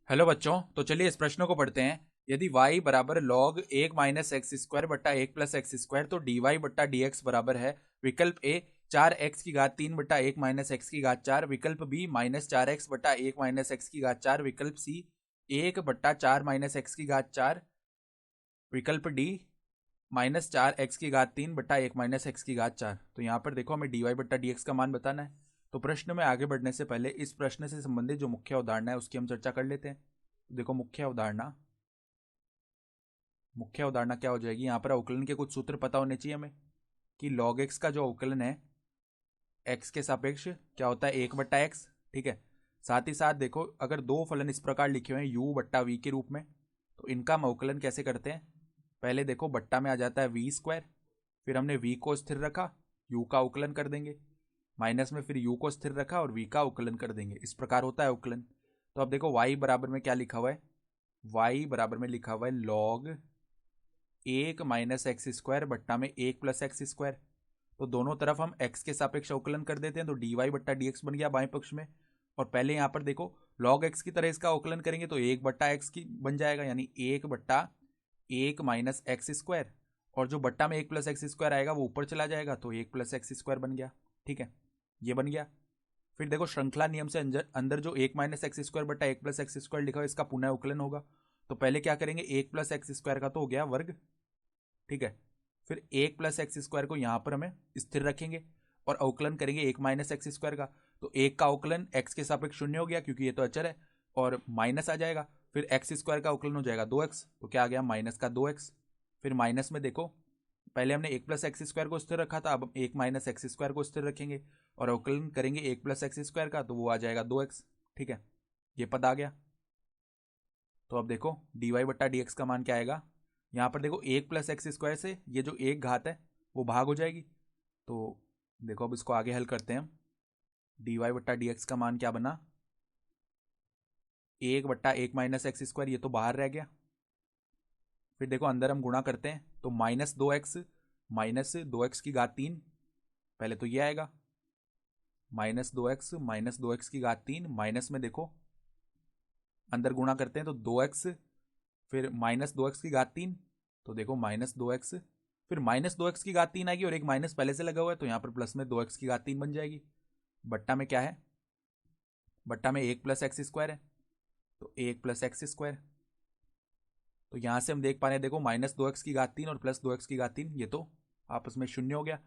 Hello बच्चों, तो चलिए इस प्रश्न को पढ़ते हैं। यदि y बराबर log 1 माइनस एक्स स्क्वायर बट्टा 1 प्लस एक्स स्क्वायर तो dy बट्टा डी एक्स बराबर है विकल्प ए 4x की घात 3 बट्टा 1 माइनस एक्स की घात 4, विकल्प बी माइनस 4x बट्टा 1 माइनस एक्स की घात 4, विकल्प सी 1 बट्टा 4 माइनस एक्स की घात 4, विकल्प डी माइनस 4x की घात 3 बट्टा 1 माइनस एक्स की घात 4। तो यहाँ पर देखो हमें dy बट्टा डी एक्स का मान बताना है। तो प्रश्न में आगे बढ़ने से पहले इस प्रश्न से संबंधित जो मुख्य अवधारणा है उसकी हम चर्चा कर लेते हैं। देखो मुख्य अवधारणा क्या हो जाएगी। यहाँ पर अवकलन के कुछ सूत्र पता होने चाहिए हमें कि log x का जो अवकलन है x के सापेक्ष क्या होता है 1 बट्टा एक्स। ठीक है, साथ ही साथ देखो अगर दो फलन इस प्रकार लिखे हुए हैं u बट्टा वी के रूप में तो इनका हम अवकलन कैसे करते हैं। पहले देखो बट्टा में आ जाता है वी स्क्वायर, फिर हमने v को स्थिर रखा, u का अवकलन कर देंगे, माइनस में फिर u को स्थिर रखा और v का अवकलन कर देंगे। इस प्रकार होता है अवकलन। तो अब देखो y बराबर में क्या लिखा हुआ है, y बराबर में लिखा हुआ है log 1 माइनस एक्स स्क्वायर बट्टा में 1 प्लस एक्स स्क्वायर। तो दोनों तरफ हम x के सापेक्ष अवकलन कर देते हैं तो dy बट्टा डी एक्स बन गया बाएं पक्ष में। और पहले यहाँ पर देखो log x की तरह इसका अवकलन करेंगे तो 1 बट्टा एक्स की बन जाएगा, यानी 1 बट्टा 1 माइनस एक्स स्क्वायर, और जो बट्टा में 1 प्लस एक्स स्क्वायर आएगा वो ऊपर चला जाएगा तो 1 प्लस एक्स स्क्वायर बन गया। ठीक है, ये बन गया। फिर देखो श्रृंखला नियम से अंदर जो 1 माइनस एक्स स्क्वायर बट्टा 1 प्लस एक्स स्क्वायर लिखा है इसका पुनः अवकलन होगा। तो पहले क्या करेंगे, 1 प्लस एक्स स्क्वायर का तो हो गया वर्ग। ठीक है, फिर 1 प्लस एक्स स्क्वायर को यहाँ पर हमें स्थिर रखेंगे और अवकलन करेंगे 1 माइनस एक्स स्क्वायर का। तो 1 का अवकलन x के सापेक्ष शून्य हो गया क्योंकि ये तो अचर है, और माइनस आ जाएगा। फिर एक्स स्क्वायर का अवकलन हो जाएगा 2x, तो क्या आ गया माइनस का 2x। फिर माइनस में देखो पहले हमने 1 प्लस एक्स स्क्वायर को स्थिर रखा था, अब 1 माइनस एक्स स्क्वायर को स्थिर रखेंगे और अवकलन करेंगे 1 प्लस एक्स स्क्वायर का, तो वो आ जाएगा 2x। ठीक है, ये पद आ गया। तो अब देखो डी वाई बट्टा डी एक्स का मान क्या आएगा। यहाँ पर देखो 1 प्लस एक्स स्क्वायर से ये जो एक घात है वो भाग हो जाएगी। तो देखो अब इसको आगे हल करते हैं हम। डी वाई बट्टा डी एक्स का मान क्या बना, 1 बट्टा 1 माइनस एक्स स्क्वायर, ये तो बाहर रह गया। फिर देखो अंदर हम गुणा करते हैं तो माइनस दो एक्स की घात 3, पहले तो ये आएगा माइनस दो एक्स की घात 3, माइनस में देखो अंदर गुणा करते हैं तो 2x, फिर माइनस 2x की घात 3, तो देखो माइनस 2x, फिर माइनस 2x की घात 3 आएगी और एक माइनस पहले से लगा हुआ है तो यहाँ पर प्लस में 2x की घात 3 बन जाएगी। बट्टा में क्या है, बट्टा में 1 प्लस एक्स स्क्वायर है तो 1 प्लस एक्स स्क्वायर। तो यहाँ से हम देख पा रहे हैं देखो माइनस 2x की घात 3 और प्लस 2x की घात 3 ये तो आपस में शून्य हो गया।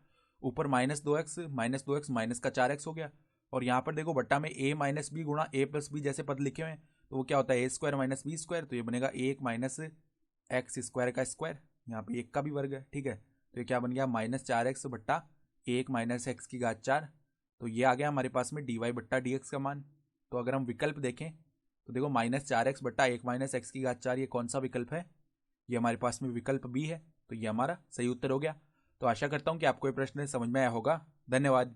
ऊपर माइनस 2x माइनस का 4x हो गया। और यहाँ पर देखो बट्टा में a माइनस बी गुणा a प्लस बी जैसे पद लिखे हुए हैं तो वो क्या होता है ए स्क्वायर माइनस बी स्क्वायर, तो ये बनेगा 1 माइनस एक्स स्क्वायर का स्क्वायर, यहाँ पे 1 का भी वर्ग है। ठीक है, तो ये क्या बन गया -4x बट्टा 1 माइनस एक्स की घात 4। तो ये आ गया हमारे पास में डी वाई बट्टा डी एक्स का मान। तो अगर हम विकल्प देखें तो देखो -4x बट्टा 1 माइनस एक्स की घात 4 ये कौन सा विकल्प है, ये हमारे पास में विकल्प बी है। तो ये हमारा सही उत्तर हो गया। तो आशा करता हूँ कि आपको ये प्रश्न समझ में आया होगा। धन्यवाद।